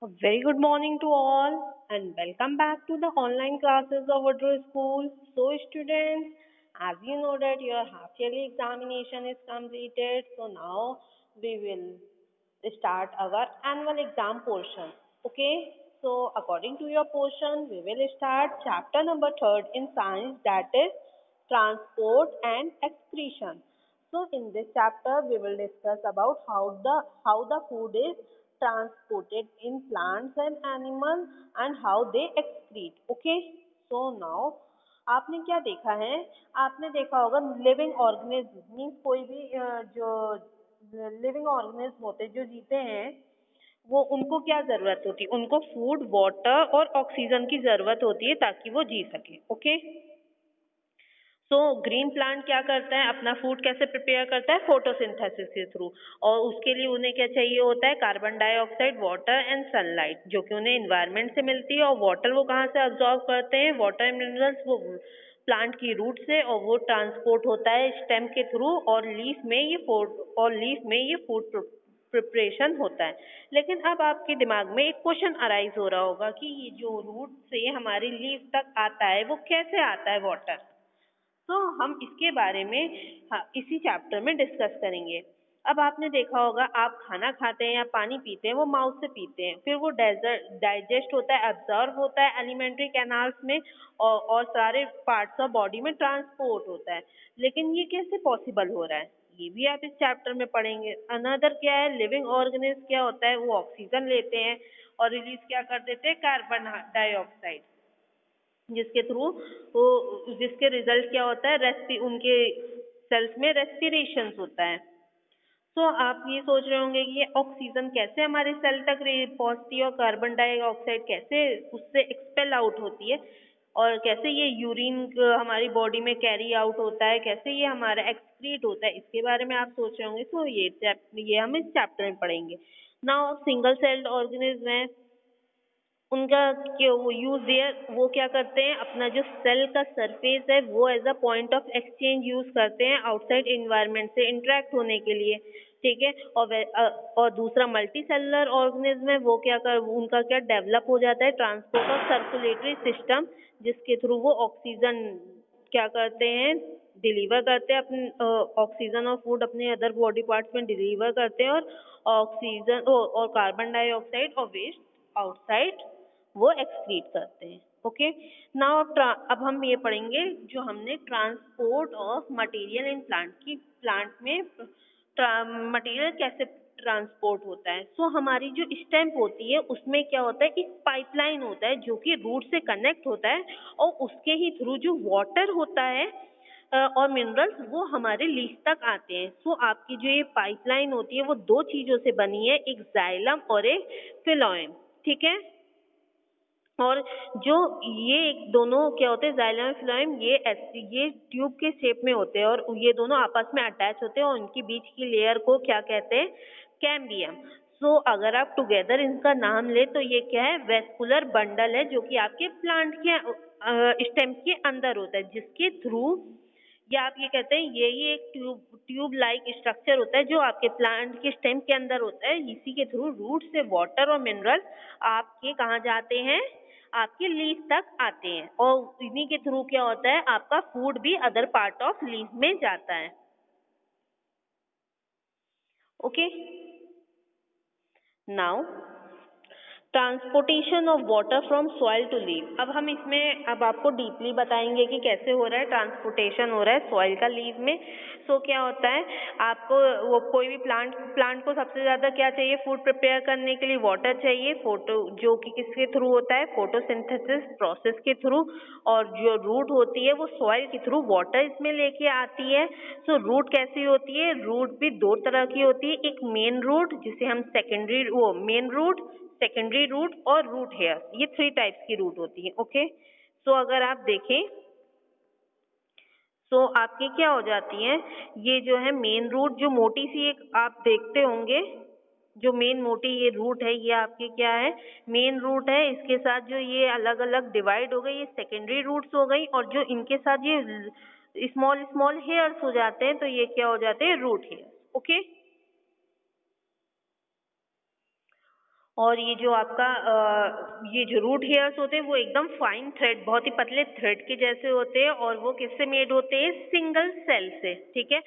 A very good morning to all and welcome back to the online classes of Woodrow School. So students, as you know that your half yearly examination is completed, so now we will start our annual exam portion. Okay, so according to your portion, we will start chapter number 3 in science, that is transport and excretion. So in this chapter we will discuss about how the food is transported in plants and animals and how they excrete. Okay, so now आपने क्या देखा है? आपने देखा होगा living organism means कोई भी जो लिविंग ऑर्गेनिज्म होते जो जीते हैं वो उनको क्या जरूरत होती है? उनको फूड, वाटर और ऑक्सीजन की जरूरत होती है ताकि वो जी सके. ओके, सो ग्रीन प्लांट क्या करता है? अपना फूड कैसे प्रिपेयर करता है? फोटोसिंथेसिस के थ्रू. और उसके लिए उन्हें क्या चाहिए होता है? Carbon dioxide, water and sunlight, जो कि उन्हें इन्वायरमेंट से मिलती है. और वाटर वो कहाँ से अब्जॉर्ब करते हैं? वाटर मिनरल्स वो प्लांट की रूट से, और वो ट्रांसपोर्ट होता है स्टेम के थ्रू, और लीफ में ये फूड प्रिपरेशन होता है. लेकिन अब आपके दिमाग में एक क्वेश्चन अराइज हो रहा होगा कि ये जो रूट से हमारी लीफ तक आता है वो कैसे आता है वाटर? तो हम इसके बारे में इसी चैप्टर में डिस्कस करेंगे. अब आपने देखा होगा, आप खाना खाते हैं या पानी पीते हैं वो माउथ से पीते हैं, फिर वो डाइजेस्ट होता है, एब्जॉर्ब होता है एलिमेंट्री कैनाल्स में, और सारे पार्ट्स ऑफ बॉडी में ट्रांसपोर्ट होता है. लेकिन ये कैसे पॉसिबल हो रहा है ये भी आप इस चैप्टर में पढ़ेंगे. अनदर क्या है? लिविंग ऑर्गेनिज्म क्या होता है? वो ऑक्सीजन लेते हैं और रिलीज क्या कर देते हैं? कार्बन डाइऑक्साइड, जिसके थ्रू वो जिसके रिजल्ट क्या होता है? उनके सेल्स में रेस्पिरेशन होता है. तो आप ये सोच रहे होंगे कि ये ऑक्सीजन कैसे हमारे सेल तक पहुंचती है और कार्बन डाइऑक्साइड कैसे उससे एक्सपेल आउट होती है, और कैसे ये यूरिन हमारी बॉडी में कैरी आउट होता है, कैसे ये हमारा एक्सक्रीट होता है, इसके बारे में आप सोच रहे होंगे. तो ये हम इस चैप्टर में पढ़ेंगे. नाउ सिंगल सेल्ड ऑर्गेनिज्म है, उनका क्या वो यूज देयर, वो क्या करते हैं? अपना जो सेल का सरफेस है वो as a point of exchange use करते हैं आउटसाइड एनवायरनमेंट से इंटरेक्ट होने के लिए. ठीक है. और दूसरा मल्टी सेलुलर ऑर्गेनिज्म है, वो उनका क्या डेवलप हो जाता है? ट्रांसपोर्ट ऑफ सर्कुलेटरी सिस्टम, जिसके थ्रू वो ऑक्सीजन क्या करते हैं? डिलीवर करते हैं अपने ऑक्सीजन और फूड अपने अदर बॉडी पार्ट्स में डिलीवर करते हैं, और ऑक्सीजन और कार्बन डाइऑक्साइड और वेस्ट आउटसाइड वो एक्सक्रीट करते हैं. ओके, नाउ अब हम ये पढ़ेंगे जो हमने transport of material in plant में मटेरियल कैसे ट्रांसपोर्ट होता है. सो हमारी जो स्टेम्प होती है उसमें क्या होता है? एक पाइपलाइन होता है जो कि रूट से कनेक्ट होता है, और उसके ही थ्रू जो वाटर होता है और मिनरल्स वो हमारे लीफ तक आते हैं. सो आपकी जो ये पाइपलाइन होती है वो दो चीजों से बनी है, एक जाइलम और एक फिलोएम. ठीक है. और जो ये दोनों क्या होते हैं? जाइलम और फिलोएम, ये ट्यूब के शेप में होते हैं, और ये दोनों आपस में अटैच होते हैं, और उनके बीच की लेयर को क्या कहते हैं? कैम्बियम. सो अगर आप टुगेदर इनका नाम ले तो ये क्या है? वेस्कुलर बंडल है, जो कि आपके प्लांट के स्टेम के अंदर होता है, जिसके थ्रू, या आप ये कहते हैं यही एक ट्यूब लाइक स्ट्रक्चर होता है जो आपके प्लांट के स्टेम के अंदर होता है. इसी के थ्रू रूट से वाटर और मिनरल आपके कहाँ जाते हैं? आपके लीफ तक आते हैं, और इन्हीं के थ्रू क्या होता है? आपका फूड भी अदर पार्ट ऑफ लीफ में जाता है. Okay, now transportation of water from soil to leaf. अब आपको डीपली बताएंगे कि कैसे हो रहा है ट्रांसपोर्टेशन हो रहा है सॉइल का लीफ में. सो क्या होता है? आपको वो कोई भी प्लांट को सबसे ज्यादा क्या चाहिए? फूड प्रिपेयर करने के लिए वाटर चाहिए, जो कि किसके थ्रू होता है? फोटोसिंथेसिस प्रोसेस के थ्रू. और जो रूट होती है वो सॉइल के थ्रू वाटर इसमें लेके आती है. सो रूट कैसी होती है? रूट भी दो तरह की होती है, एक मेन रूट जिसे हम मेन रूट, सेकेंडरी रूट और रूट हेयर, ये 3 टाइप्स की रूट होती है. ओके, सो अगर आप देखें, सो आपकी क्या हो जाती है? ये जो है मेन रूट, जो मोटी सी एक आप देखते होंगे, जो मेन मोटी ये रूट है, ये आपकी क्या है? मेन रूट है. इसके साथ जो ये अलग अलग डिवाइड हो गई, ये सेकेंडरी रूट्स हो गई, और जो इनके साथ ये स्मॉल स्मॉल हेयर्स हो जाते हैं, तो ये क्या हो जाते हैं? Root hair. ओके, और ये जो आपका ये जो रूट हेयर्स होते हैं वो एकदम फाइन थ्रेड, बहुत ही पतले थ्रेड के जैसे होते हैं, और वो किससे मेड होते हैं? सिंगल सेल से, ठीक है।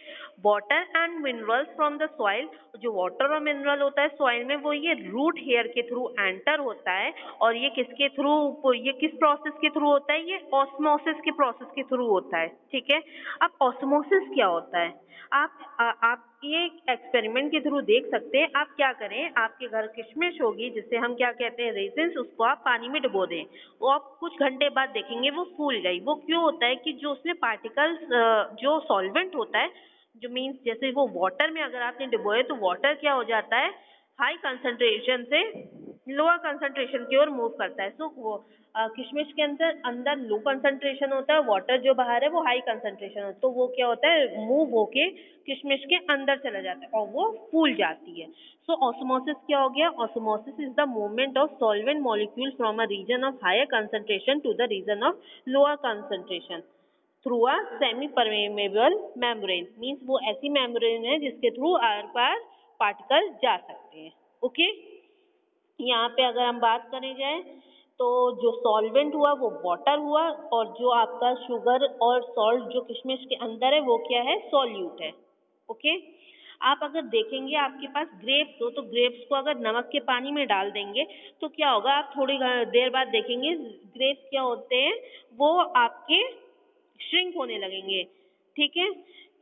Water and minerals from the soil, जो वाटर और मिनरल होता है सॉइल में वो ये रूट हेयर के थ्रू एंटर होता है, और ये किसके थ्रू, ये किस प्रोसेस के थ्रू होता है? ये ऑस्मोसिस के प्रोसेस के थ्रू होता है, ठीक है। अब ऑस्मोसिस क्या होता है? आप ये एक्सपेरिमेंट के थ्रू देख सकते हैं। आप क्या करें, आपके घर किशमिश होगी जिसे हम क्या कहते हैं? रेजिन्स, उसको आप पानी में डुबो दें, वो आप कुछ घंटे बाद देखेंगे वो फूल गई। वो क्यों होता है कि जो उसमें पार्टिकल्स, जो सॉल्वेंट होता है, जो मीन्स जैसे वो वाटर में अगर आपने डुबोए तो वाटर क्या हो जाता है? हाई कंसंट्रेशन से लोअर कंसंट्रेशन की ओर मूव करता है। सो वो किशमिश के अंदर अंदर लो कंसंट्रेशन होता है, वाटर जो बाहर है वो हाई कंसंट्रेशन होता है, तो वो क्या होता है? मूव होके किशमिश के अंदर चला जाता है और वो फूल जाती है। सो ऑस्मोसिस क्या हो गया? Osmosis is the movement of solvent molecule from a region of higher concentration to the region of lower concentration through a semi permeable membrane. Means वो ऐसी मेम्ब्रेन है जिसके थ्रू आर पार पार्टिकल जा सकते हैं। ओके, यहाँ पे अगर हम बात करें जाए तो जो सॉल्वेंट हुआ वो वाटर हुआ, और जो आपका शुगर और सॉल्ट जो किशमिश के अंदर है वो क्या है? सॉल्यूट है। ओके, आप अगर देखेंगे आपके पास ग्रेप्स हो तो ग्रेप्स को अगर नमक के पानी में डाल देंगे तो क्या होगा? आप थोड़ी देर बाद देखेंगे ग्रेप्स क्या होते हैं? वो आपके श्रिंक होने लगेंगे, ठीक है।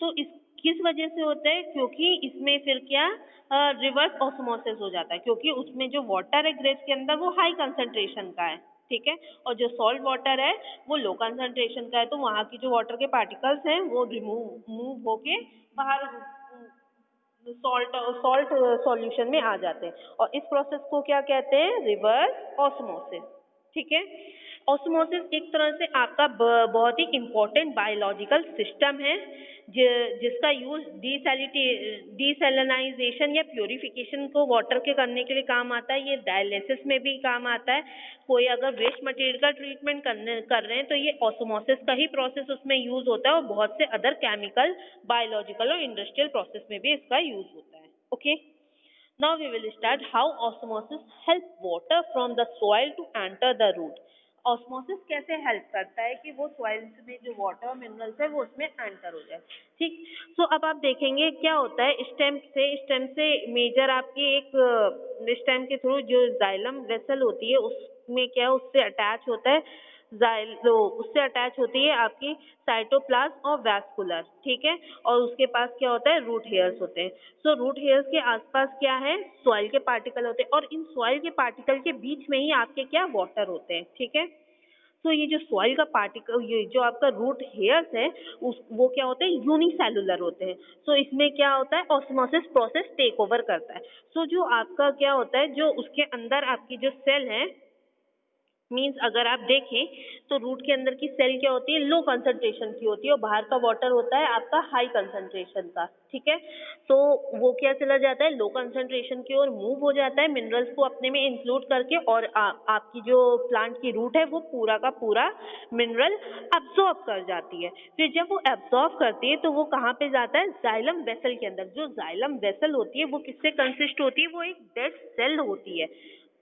तो इस किस वजह से होता है? क्योंकि इसमें फिर क्या रिवर्स ऑस्मोसिस हो जाता है, क्योंकि उसमें जो वाटर है ग्रेप्स के अंदर वो हाई कंसंट्रेशन का है, ठीक है, और जो सॉल्ट वाटर है वो लो कंसंट्रेशन का है, तो वहाँ की जो वाटर के पार्टिकल्स हैं वो रिमूव मूव होके बाहर सॉल्ट सॉल्ट सॉल्यूशन में आ जाते हैं, और इस प्रोसेस को क्या कहते हैं? रिवर्स ऑस्मोसिस, ठीक है। ऑस्मोसिस एक तरह से आपका बहुत ही इम्पोर्टेंट बायोलॉजिकल सिस्टम है, जिसका यूज डिसैलिनाइजेशन या प्योरिफिकेशन को वाटर के करने के लिए काम आता है। ये डायलिसिस में भी काम आता है। कोई अगर वेस्ट मटेरियल का ट्रीटमेंट कर रहे हैं तो ये ऑस्मोसिस का ही प्रोसेस उसमें यूज होता है, और बहुत से अदर केमिकल, बायोलॉजिकल और इंडस्ट्रियल प्रोसेस में भी इसका यूज होता है। Okay, now we will start how osmosis help water from the soil to enter the root. Osmosis कैसे हेल्प करता है कि वो सॉइल में जो वाटर और मिनरल्स है वो उसमें एंटर हो जाए, ठीक। सो अब आप देखेंगे क्या होता है? स्टेम से मेजर आपकी एक स्टेम के थ्रू जो जाइलम वेसल होती है उसमें क्या है? उससे अटैच होता है उससे अटैच होती है आपकी साइटोप्लाज्म और वैस्कुलर, ठीक है, और उसके पास क्या होता है? रूट हेयर्स होते हैं। सो रूट हेयर्स के आसपास क्या है? सॉइल के पार्टिकल होते हैं, और इन सॉइल के पार्टिकल के बीच में ही आपके क्या? वाटर होते हैं, ठीक है। तो ये जो सॉइल का पार्टिकल, ये जो आपका रूट हेयर्स है वो क्या होते हैं? यूनिसेलुलर होते हैं। सो इसमें क्या होता है? ऑस्मोसिस प्रोसेस टेक ओवर करता है। सो जो आपका क्या होता है? जो उसके अंदर आपकी जो सेल है, मीन्स अगर आप देखें तो रूट के अंदर की सेल क्या होती है? लो कंसंट्रेशन की होती है, और बाहर का वाटर होता है आपका हाई कंसंट्रेशन का, ठीक है। तो वो क्या चला जाता है? लो कंसंट्रेशन की ओर मूव हो जाता है मिनरल्स को अपने में इंक्लूड करके, और आपकी जो प्लांट की रूट है वो पूरा का पूरा मिनरल अब्सॉर्ब कर जाती है। फिर जब वो एब्सॉर्ब करती है तो वो कहाँ पे जाता है? जाइलम वेसल के अंदर। जो जाइलम वेसल होती है वो किससे कंसिस्ट होती है? वो एक डेड सेल होती है,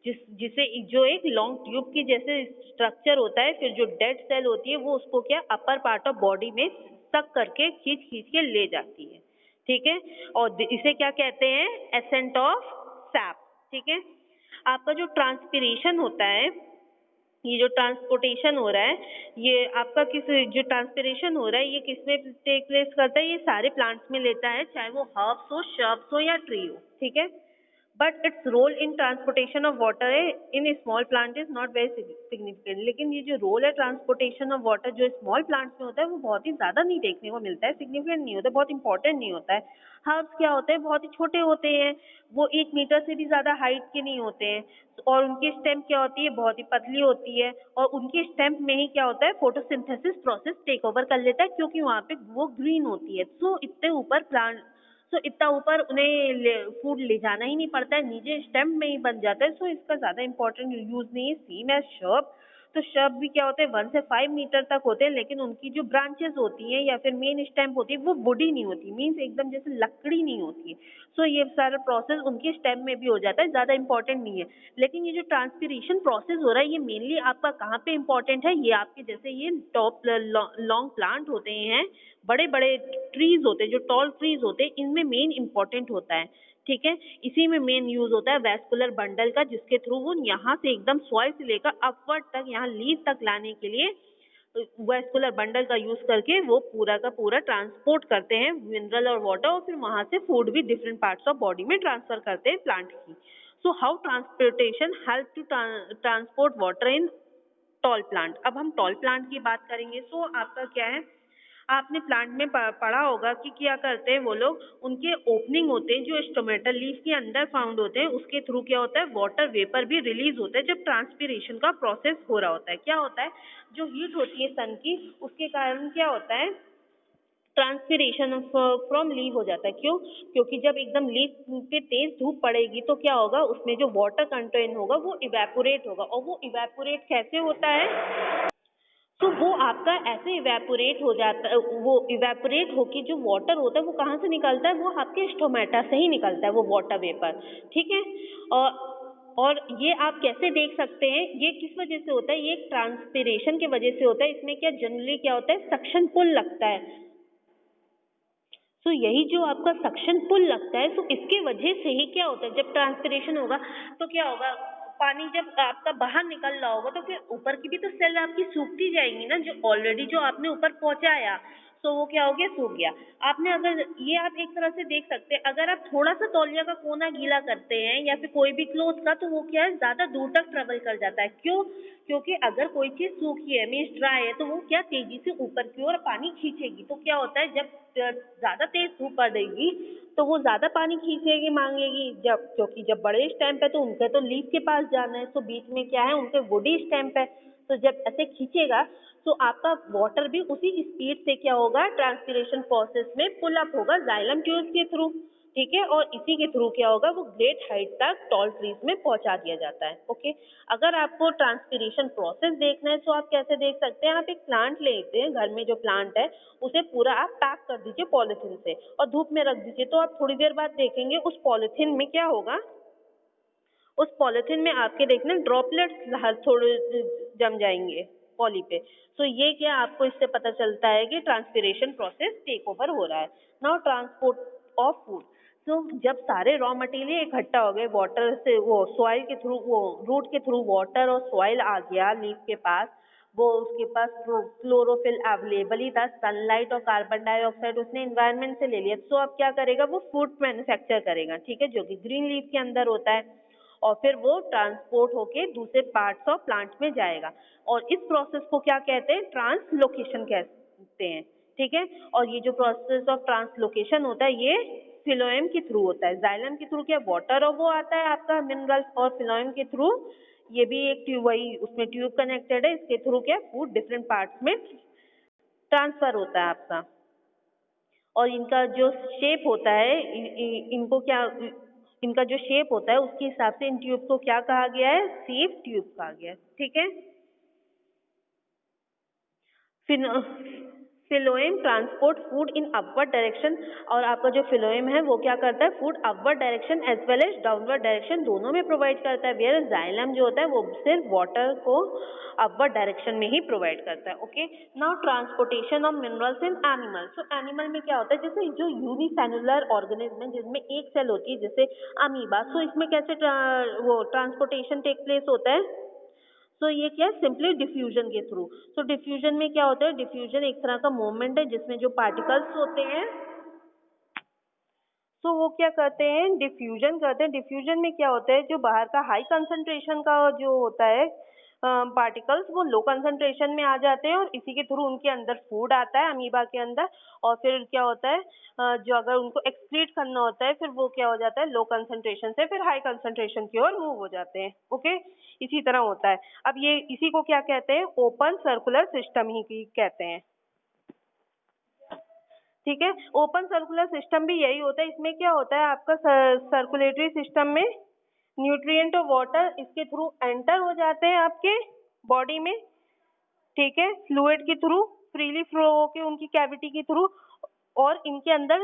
जिसे जो एक लॉन्ग ट्यूब की जैसे स्ट्रक्चर होता है। फिर जो डेड सेल होती है वो उसको क्या? अपर पार्ट ऑफ बॉडी में सक करके खींच खींच के ले जाती है, ठीक है, और इसे क्या कहते हैं? एसेंट ऑफ सैप, ठीक है। आपका जो ट्रांसपिरेशन होता है, ये जो ट्रांसपोर्टेशन हो रहा है, ये आपका जो ट्रांसपिरेशन हो रहा है ये किस में टेक प्लेस करता है? ये सारे प्लांट्स में लेता है, चाहे वो हर्ब्स हो, श्रब्स हो या ट्री हो, ठीक है। But it's role in transportation of water in small plant is not very significant. लेकिन ये जो रोल है ट्रांसपोर्टेशन ऑफ वाटर जो स्मॉल प्लांट्स में होता है वो बहुत ही ज्यादा नहीं देखने को मिलता है, सिग्निफिकेंट नहीं होता, बहुत इंपॉर्टेंट नहीं होता है। हर्ब्स क्या होते हैं? बहुत ही छोटे होते हैं, वो 1 मीटर से भी ज्यादा हाइट के नहीं होते हैं, और उनकी स्टेम क्या होती है? बहुत ही पतली होती है, और उनकी स्टेम में ही क्या होता है? फोटोसिंथेसिस प्रोसेस टेक ओवर कर लेता है, क्योंकि वहाँ पे वो ग्रीन होती है। सो इतने ऊपर प्लांट, सो इतना ऊपर उन्हें फूड ले जाना ही नहीं पड़ता है, नीचे स्टेम में ही बन जाता है। सो इसका ज़्यादा इंपॉर्टेंट यूज नहीं है, सेम एज शर्ब। तो शब भी क्या होते हैं 1 से 5 मीटर तक होते हैं, लेकिन उनकी जो ब्रांचेस होती हैं या फिर मेन स्टेम होती है वो वुडी नहीं होती, मीन्स एकदम जैसे लकड़ी नहीं होती है। सो ये सारा प्रोसेस उनके स्टेम में भी हो जाता है, ज़्यादा इंपॉर्टेंट नहीं है। लेकिन ये जो ट्रांसपिरेशन प्रोसेस हो रहा है ये मेनली आपका कहाँ पे इंपॉर्टेंट है, ये आपके जैसे ये टॉप लॉन्ग प्लांट होते हैं, बड़े बड़े ट्रीज होते हैं, जो टॉल ट्रीज होते हैं, इनमें मेन इंपॉर्टेंट होता है। ठीक है, इसी में मेन यूज होता है वैस्कुलर बंडल का, जिसके थ्रू वो यहाँ से एकदम सॉइल से लेकर अपवर्ड तक यहाँ लीफ तक लाने के लिए वैस्कुलर बंडल का यूज करके वो पूरा का पूरा ट्रांसपोर्ट करते हैं मिनरल और वाटर, और फिर वहां से फूड भी डिफरेंट पार्ट्स ऑफ बॉडी में ट्रांसफर करते हैं प्लांट की। So how transportation help to transport water in tall plant. अब हम टॉल प्लांट की बात करेंगे। सो आपका क्या है, आपने प्लांट में पढ़ा होगा कि क्या करते हैं वो लोग, उनके ओपनिंग होते हैं जो स्टोमेटल लीफ के अंदर फाउंड होते हैं, उसके थ्रू क्या होता है वाटर वेपर भी रिलीज होता है जब ट्रांसपीरेशन का प्रोसेस हो रहा होता है। क्या होता है, जो हीट होती है सन की, उसके कारण क्या होता है ट्रांसपीरेशन फ्रॉम लीव हो जाता है। क्यों, क्योंकि जब एकदम लीव पे तेज धूप पड़ेगी तो क्या होगा, उसमें जो वाटर कंटेंट होगा वो इवेपोरेट होगा, और वो इवेपोरेट कैसे होता है, तो वो आपका ऐसे इवेपोरेट हो जाता है, वो इवेपोरेट होके जो वाटर होता है वो कहाँ से निकलता है, वो आपके स्टोमेटा से ही निकलता है वो वाटर वेपर। ठीक है, और ये आप कैसे देख सकते हैं, ये किस वजह से होता है, ये ट्रांसपिरेशन की वजह से होता है। इसमें क्या जनरली क्या होता है, सक्शन पुल लगता है। तो यही जो आपका सक्शन पुल लगता है, तो इसके वजह से ही क्या होता है, जब ट्रांसपिरेशन होगा तो क्या होगा, पानी जब आपका बाहर निकल रहा होगा तो फिर ऊपर की भी तो सेल आपकी सूखती जाएंगी ना, जो ऑलरेडी जो आपने ऊपर पहुंचाया, तो वो क्या हो गया, सूख गया। आपने अगर ये आप एक तरह से देख सकते हैं, अगर आप थोड़ा सा तौलिया का कोना गीला करते हैं या फिर कोई भी क्लोथ का, तो वो क्या है ज्यादा दूर तक ट्रेवल कर जाता है। क्यों, क्योंकि अगर कोई चीज सूखी है मीन्स ड्राई है, तो वो क्या तेजी से ऊपर की ओर पानी खींचेगी। तो क्या होता है, जब ज्यादा तेज धूप पड़ेगी तो वो ज्यादा पानी खींचेगी मांगेगी, जब क्योंकि जब बड़े स्टैम्प है तो उनके तो लीफ के पास जाना है, तो बीच में क्या है, उनके वुडी स्टैम्प है, तो जब ऐसे खींचेगा तो आपका वाटर भी उसी स्पीड से क्या होगा, ट्रांसपिरेशन प्रोसेस में पुल अप होगा जाइलम ट्यूब के थ्रू। ठीक है, और इसी के थ्रू क्या होगा, वो ग्रेट हाइट तक टॉल ट्रीज में पहुंचा दिया जाता है। ओके, अगर आपको ट्रांसपिरेशन प्रोसेस देखना है तो आप कैसे देख सकते हैं, आप एक प्लांट लेते हैं, घर में जो प्लांट है उसे पूरा आप पैक कर दीजिए पॉलिथीन से और धूप में रख दीजिए, तो आप थोड़ी देर बाद देखेंगे उस पॉलिथीन में क्या होगा, उस पॉलिथीन में आपके देखना ड्रॉपलेट्स हर थोड़े जम जाएंगे पॉली पे। तो ये क्या आपको इससे पता चलता है कि ट्रांसपिरेशन प्रोसेस टेक ओवर हो रहा है। Now transport of food. तो जब सारे रॉ मटेरियल इकट्ठा हो गए वाटर से, वो सॉइल के थ्रू, वो रूट के थ्रू वाटर और सॉइल आ गया लीफ के पास, वो उसके पास क्लोरोफिल अवेलेबल ही था, सनलाइट और कार्बन डाइऑक्साइड उसने एनवायरनमेंट से ले लिया, तो अब क्या करेगा, वो फूड मैन्युफैक्चर करेगा। ठीक है, जो कि ग्रीन लीफ के अंदर होता है, और फिर वो ट्रांसपोर्ट होके दूसरे पार्ट्स ऑफ प्लांट में जाएगा, और इस प्रोसेस को क्या कहते हैं, ट्रांसलोकेशन कहते हैं। ठीक है, और ये जो प्रोसेस ऑफ ट्रांसलोकेशन होता है ये फिलोएम के थ्रू होता है। जाइलम के थ्रू क्या वाटर और वो आता है आपका मिनरल्स, और फिलोएम के थ्रू ये भी एक ट्यूब, वही उसमें ट्यूब कनेक्टेड है, इसके थ्रू क्या फूड डिफरेंट पार्ट्स में ट्रांसफर होता है आपका। और इनका जो शेप होता है, इनको क्या, इनका जो शेप होता है उसके हिसाब से इन ट्यूब को क्या कहा गया है, सीव ट्यूब कहा गया है। ठीक है, phloem transport food in upward direction, और आपका जो फिलोएम है वो क्या करता है, food upward direction as well as downward direction दोनों में प्रोवाइड करता है। वेयर जाइलम जो होता है वो सिर्फ वाटर को अपवर्ड डायरेक्शन में ही प्रोवाइड करता है। Okay, now transportation of minerals in animal. So animal में क्या होता है, जैसे जो यूनिसेलुलर ऑर्गेनिज्म है जिसमें एक सेल होती है जैसे अमीबा, सो इसमें कैसे वो ट्रांसपोर्टेशन टेक प्लेस होता है, तो ये क्या है, सिंपली डिफ्यूजन के थ्रू। तो डिफ्यूजन में क्या होता है, डिफ्यूजन एक तरह का मूवमेंट है जिसमें जो पार्टिकल्स होते हैं, तो वो क्या करते हैं, डिफ्यूजन करते हैं। डिफ्यूजन में क्या होता है, जो बाहर का हाई कंसंट्रेशन का जो होता है पार्टिकल्स, वो लो कंसंट्रेशन में आ जाते हैं और इसी के थ्रू उनके अंदर फूड आता है अमीबा के अंदर, और फिर क्या होता है जो अगर उनको एक्सक्रीट करना होता है फिर वो क्या हो जाता है, लो कंसंट्रेशन से फिर हाई कंसंट्रेशन की ओर मूव हो जाते हैं। ओके, इसी तरह होता है। अब ये इसी को क्या कहते हैं, ओपन सर्कुलर सिस्टम ही कहते हैं। ठीक है, ओपन सर्कुलर सिस्टम भी यही होता है। इसमें क्या होता है, आपका सर्कुलेटरी सिस्टम में न्यूट्रिएंट और वाटर इसके थ्रू एंटर हो जाते हैं आपके बॉडी में, ठीक है, फ्लूइड के थ्रू, फ्रीली फ्लो होके उनकी कैविटी के थ्रू। और इनके अंदर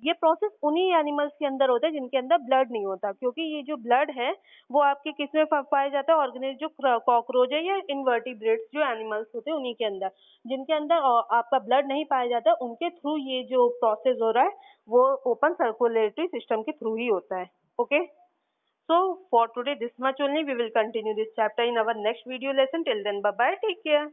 ये प्रोसेस उन्हीं एनिमल्स के अंदर होता है जिनके अंदर ब्लड नहीं होता, क्योंकि ये जो ब्लड है वो आपके किस में पाया जाता है, ऑर्गेनिज जो कॉकरोच है या इनवर्टिब्रेट्स जो एनिमल्स होते हैं उन्हीं के अंदर। जिनके अंदर आपका ब्लड नहीं पाया जाता उनके थ्रू ये जो प्रोसेस हो रहा है वो ओपन सर्कुलेटरी सिस्टम के थ्रू ही होता है। Okay, so for today this much only, we will continue this chapter in our next video lesson. Till then, bye bye, take care.